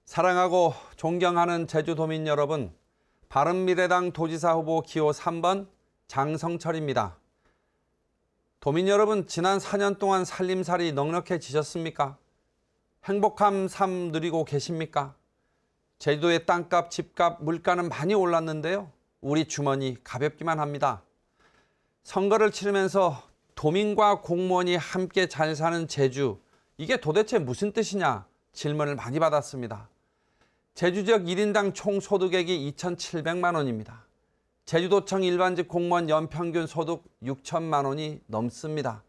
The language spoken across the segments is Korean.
사랑하고 존경하는 제주도민 여러분, 바른미래당 도지사 후보 기호 3번 장성철입니다. 도민 여러분, 지난 4년 동안 살림살이 넉넉해지셨습니까? 행복한 삶 누리고 계십니까? 제주도의 땅값, 집값, 물가는 많이 올랐는데요. 우리 주머니 가볍기만 합니다. 선거를 치르면서 도민과 공무원이 함께 잘 사는 제주, 이게 도대체 무슨 뜻이냐 질문을 많이 받았습니다. 제주 지역 1인당 총 소득액이 2,700만 원입니다. 제주도청 일반직 공무원 연평균 소득 6천만 원이 넘습니다.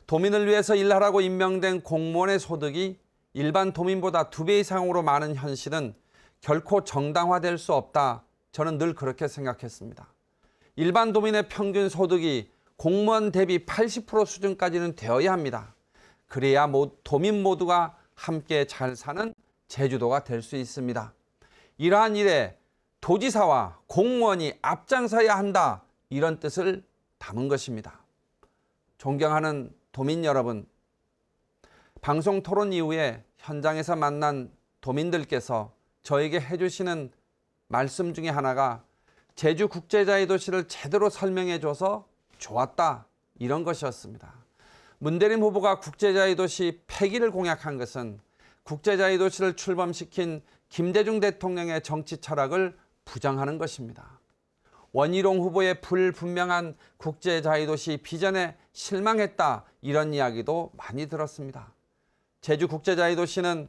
도민을 위해서 일하라고 임명된 공무원의 소득이 일반 도민보다 2배 이상으로 많은 현실은 결코 정당화될 수 없다. 저는 늘 그렇게 생각했습니다. 일반 도민의 평균 소득이 공무원 대비 80% 수준까지는 되어야 합니다. 그래야 도민 모두가 함께 잘 사는 제주도가 될 수 있습니다. 이러한 일에 도지사와 공무원이 앞장서야 한다, 이런 뜻을 담은 것입니다. 존경하는 도민 여러분, 방송 토론 이후에 현장에서 만난 도민들께서 저에게 해주시는 말씀 중에 하나가 제주 국제자유 도시를 제대로 설명해줘서 좋았다, 이런 것이었습니다. 문대림 후보가 국제자유 도시 폐기를 공약한 것은 국제자유 도시를 출범시킨 김대중 대통령의 정치 철학을 부정하는 것입니다. 원희룡 후보의 불분명한 국제자유 도시 비전에 실망했다, 이런 이야기도 많이 들었습니다. 제주 국제자유 도시는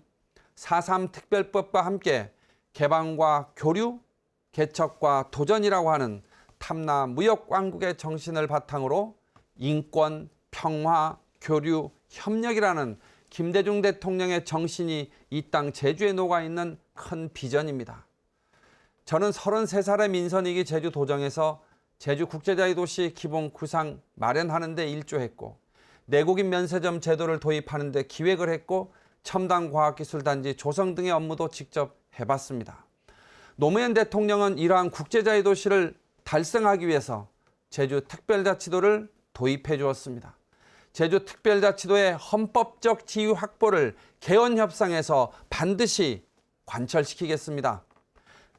4.3 특별법과 함께 개방과 교류, 개척과 도전이라고 하는 탐나 무역 왕국의 정신을 바탕으로 인권, 평화, 교류, 협력이라는 김대중 대통령의 정신이 이 땅 제주에 녹아있는 큰 비전입니다. 저는 33살의 민선이기 제주도정에서 제주국제자유도시 기본 구상 마련하는 데 일조했고, 내국인 면세점 제도를 도입하는 데 기획을 했고, 첨단과학기술단지 조성 등의 업무도 직접 해봤습니다. 노무현 대통령은 이러한 국제자유도시를 달성하기 위해서 제주특별자치도를 도입해 주었습니다. 제주특별자치도의 헌법적 지위 확보를 개헌협상에서 반드시 관철시키겠습니다.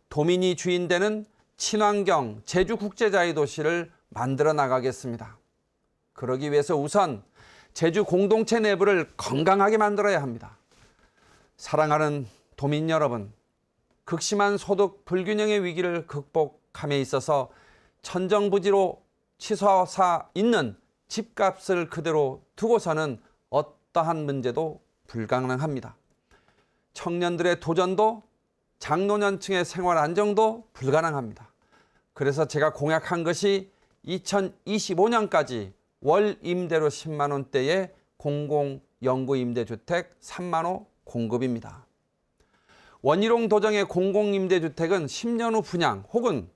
도민이 주인되는 친환경 제주국제자유도시를 만들어 나가겠습니다. 그러기 위해서 우선 제주 공동체 내부를 건강하게 만들어야 합니다. 사랑하는 도민 여러분, 극심한 소득 불균형의 위기를 극복함에 있어서 천정부지로 치솟아 있는 집값을 그대로 두고서는 어떠한 문제도 불가능합니다. 청년들의 도전도, 장노년층의 생활 안정도 불가능합니다. 그래서 제가 공약한 것이 2025년까지 월 임대료 10만 원대의 공공연구임대주택 3만 호 공급입니다. 원희룡 도정의 공공임대주택은 10년 후 분양 혹은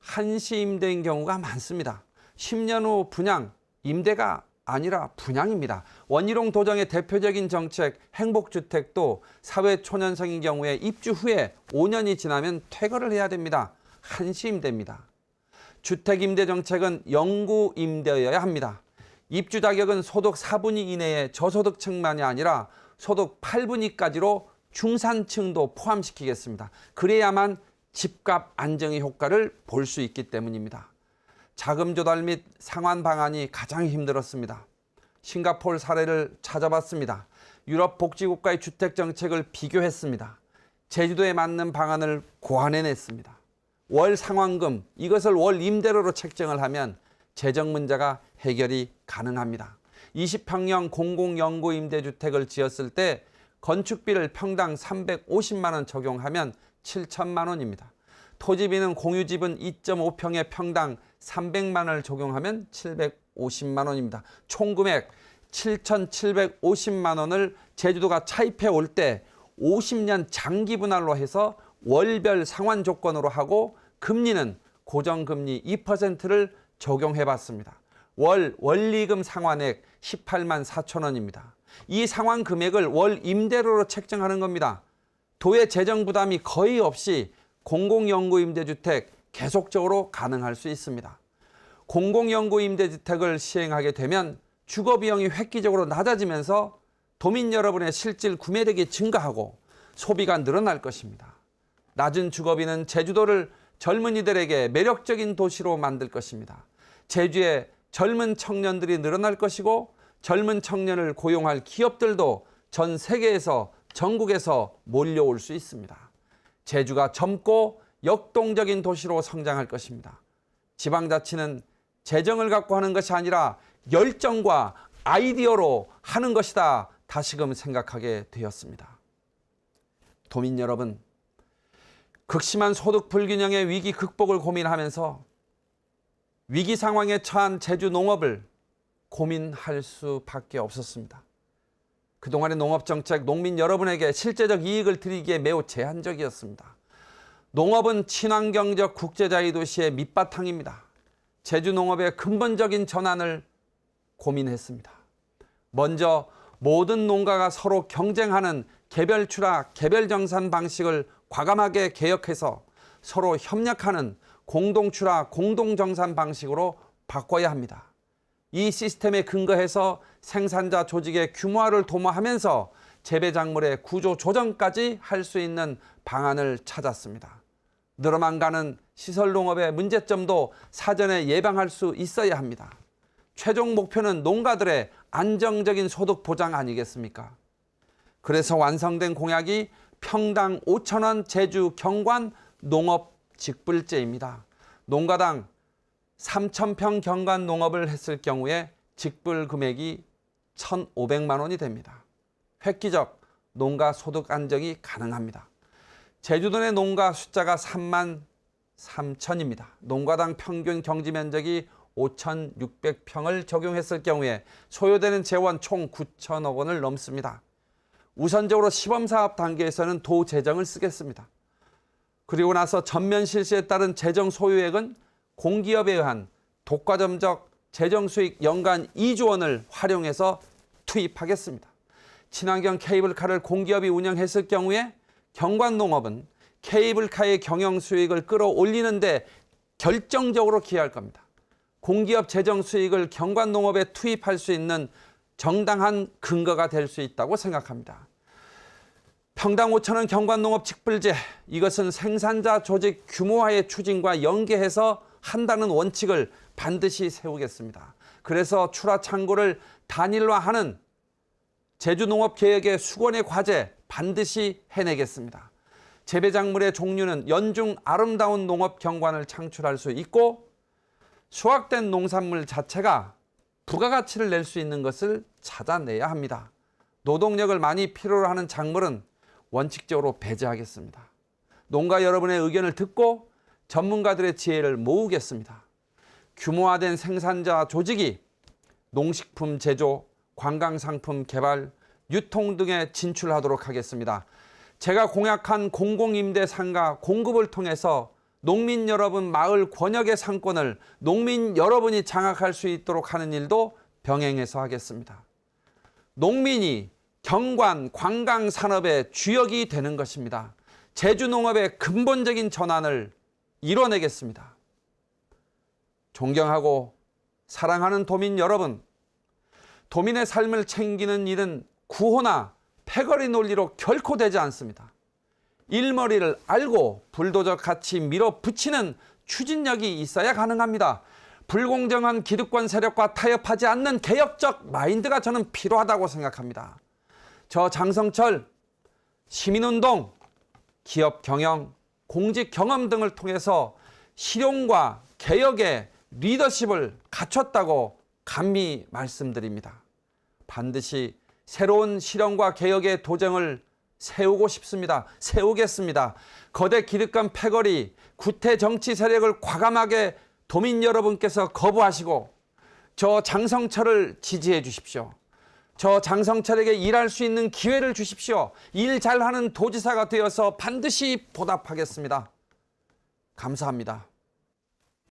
한시 임대인 경우가 많습니다. 10년 후 분양, 임대가 아니라 분양입니다. 원희룡 도정의 대표적인 정책 행복주택도 사회초년생인 경우에 입주 후에 5년이 지나면 퇴거를 해야 됩니다. 한시 임대입니다. 주택임대 정책은 영구 임대여야 합니다. 입주 자격은 소득 4분위 이내의 저소득층만이 아니라 소득 8분위까지로 중산층도 포함시키겠습니다. 그래야만 집값 안정의 효과를 볼 수 있기 때문입니다. 자금 조달 및 상환 방안이 가장 힘들었습니다. 싱가포르 사례를 찾아봤습니다. 유럽 복지국가의 주택 정책을 비교했습니다. 제주도에 맞는 방안을 고안해냈습니다. 월 상환금, 이것을 월 임대료로 책정을 하면 재정 문제가 해결이 가능합니다. 20평형 공공연구 임대주택을 지었을 때 건축비를 평당 350만 원 적용하면 7천만 원입니다. 토지비는 공유집은 2.5평에 평당 300만 원을 적용하면 750만 원입니다. 총 금액 7,750만 원을 제주도가 차입해 올 때 50년 장기 분할로 해서 월별 상환 조건으로 하고 금리는 고정금리 2%를 적용해 봤습니다. 원리금 상환액 18만 4천 원입니다. 이 상환 금액을 월 임대료로 책정하는 겁니다. 도의 재정 부담이 거의 없이 공공연구임대주택 계속적으로 가능할 수 있습니다. 공공연구임대주택을 시행하게 되면 주거비용이 획기적으로 낮아지면서 도민 여러분의 실질 구매력이 증가하고 소비가 늘어날 것입니다. 낮은 주거비는 제주도를 젊은이들에게 매력적인 도시로 만들 것입니다. 제주에 젊은 청년들이 늘어날 것이고 젊은 청년을 고용할 기업들도 전 세계에서 전국에서 몰려올 수 있습니다. 제주가 젊고 역동적인 도시로 성장할 것입니다. 지방자치는 재정을 갖고 하는 것이 아니라 열정과 아이디어로 하는 것이다. 다시금 생각하게 되었습니다. 도민 여러분, 극심한 소득 불균형의 위기 극복을 고민하면서 위기 상황에 처한 제주 농업을 고민할 수밖에 없었습니다. 그동안의 농업정책, 농민 여러분에게 실제적 이익을 드리기에 매우 제한적이었습니다. 농업은 친환경적 국제자유 도시의 밑바탕입니다. 제주 농업의 근본적인 전환을 고민했습니다. 먼저 모든 농가가 서로 경쟁하는 개별 출하, 개별 정산 방식을 과감하게 개혁해서 서로 협력하는 공동 출하, 공동 정산 방식으로 바꿔야 합니다. 이 시스템에 근거해서 생산자 조직의 규모화를 도모하면서 재배 작물의 구조 조정까지 할 수 있는 방안을 찾았습니다. 늘어만 가는 시설 농업의 문제점도 사전에 예방할 수 있어야 합니다. 최종 목표는 농가들의 안정적인 소득 보장 아니겠습니까? 그래서 완성된 공약이 평당 5,000원 제주 경관 농업 직불제입니다. 농가당 3,000평 경관 농업을 했을 경우에 직불 금액이 1,500만 원이 됩니다. 획기적 농가 소득 안정이 가능합니다. 제주도 내 농가 숫자가 33,000입니다. 농가당 평균 경지 면적이 5,600평을 적용했을 경우에 소요되는 재원 총 9천억 원을 넘습니다. 우선적으로 시범사업 단계에서는 도 재정을 쓰겠습니다. 그리고 나서 전면 실시에 따른 재정 소요액은 공기업에 의한 독과점적 재정 수익 연간 2조 원을 활용해서 투입하겠습니다. 친환경 케이블카를 공기업이 운영했을 경우에 경관농업은 케이블카의 경영 수익을 끌어올리는 데 결정적으로 기여할 겁니다. 공기업 재정 수익을 경관농업에 투입할 수 있는 정당한 근거가 될 수 있다고 생각합니다. 평당 5,000원 경관농업 직불제, 이것은 생산자 조직 규모화의 추진과 연계해서 한다는 원칙을 반드시 세우겠습니다. 그래서 출하 창고를 단일화하는 제주농업개혁의 수건의 과제 반드시 해내겠습니다. 재배작물의 종류는 연중 아름다운 농업 경관을 창출할 수 있고 수확된 농산물 자체가 부가가치를 낼 수 있는 것을 찾아내야 합니다. 노동력을 많이 필요로 하는 작물은 원칙적으로 배제하겠습니다. 농가 여러분의 의견을 듣고 전문가들의 지혜를 모으겠습니다. 규모화된 생산자 조직이 농식품 제조, 관광상품 개발, 유통 등에 진출하도록 하겠습니다. 제가 공약한 공공임대 상가 공급을 통해서 농민 여러분 마을 권역의 상권을 농민 여러분이 장악할 수 있도록 하는 일도 병행해서 하겠습니다. 농민이 경관, 관광 산업의 주역이 되는 것입니다. 제주 농업의 근본적인 전환을 이뤄내겠습니다. 존경하고 사랑하는 도민 여러분, 도민의 삶을 챙기는 일은 구호나 패거리 논리로 결코 되지 않습니다. 일머리를 알고 불도저 같이 밀어붙이는 추진력이 있어야 가능합니다. 불공정한 기득권 세력과 타협하지 않는 개혁적 마인드가 저는 필요하다고 생각합니다. 저 장성철 시민운동, 기업 경영, 공직 경험 등을 통해서 실용과 개혁의 리더십을 갖췄다고 감히 말씀드립니다. 반드시 새로운 실현과 개혁의 도전을 세우고 싶습니다. 세우겠습니다. 거대 기득권 패거리, 구태 정치 세력을 과감하게 도민 여러분께서 거부하시고 저 장성철을 지지해 주십시오. 저 장성철에게 일할 수 있는 기회를 주십시오. 일 잘하는 도지사가 되어서 반드시 보답하겠습니다. 감사합니다.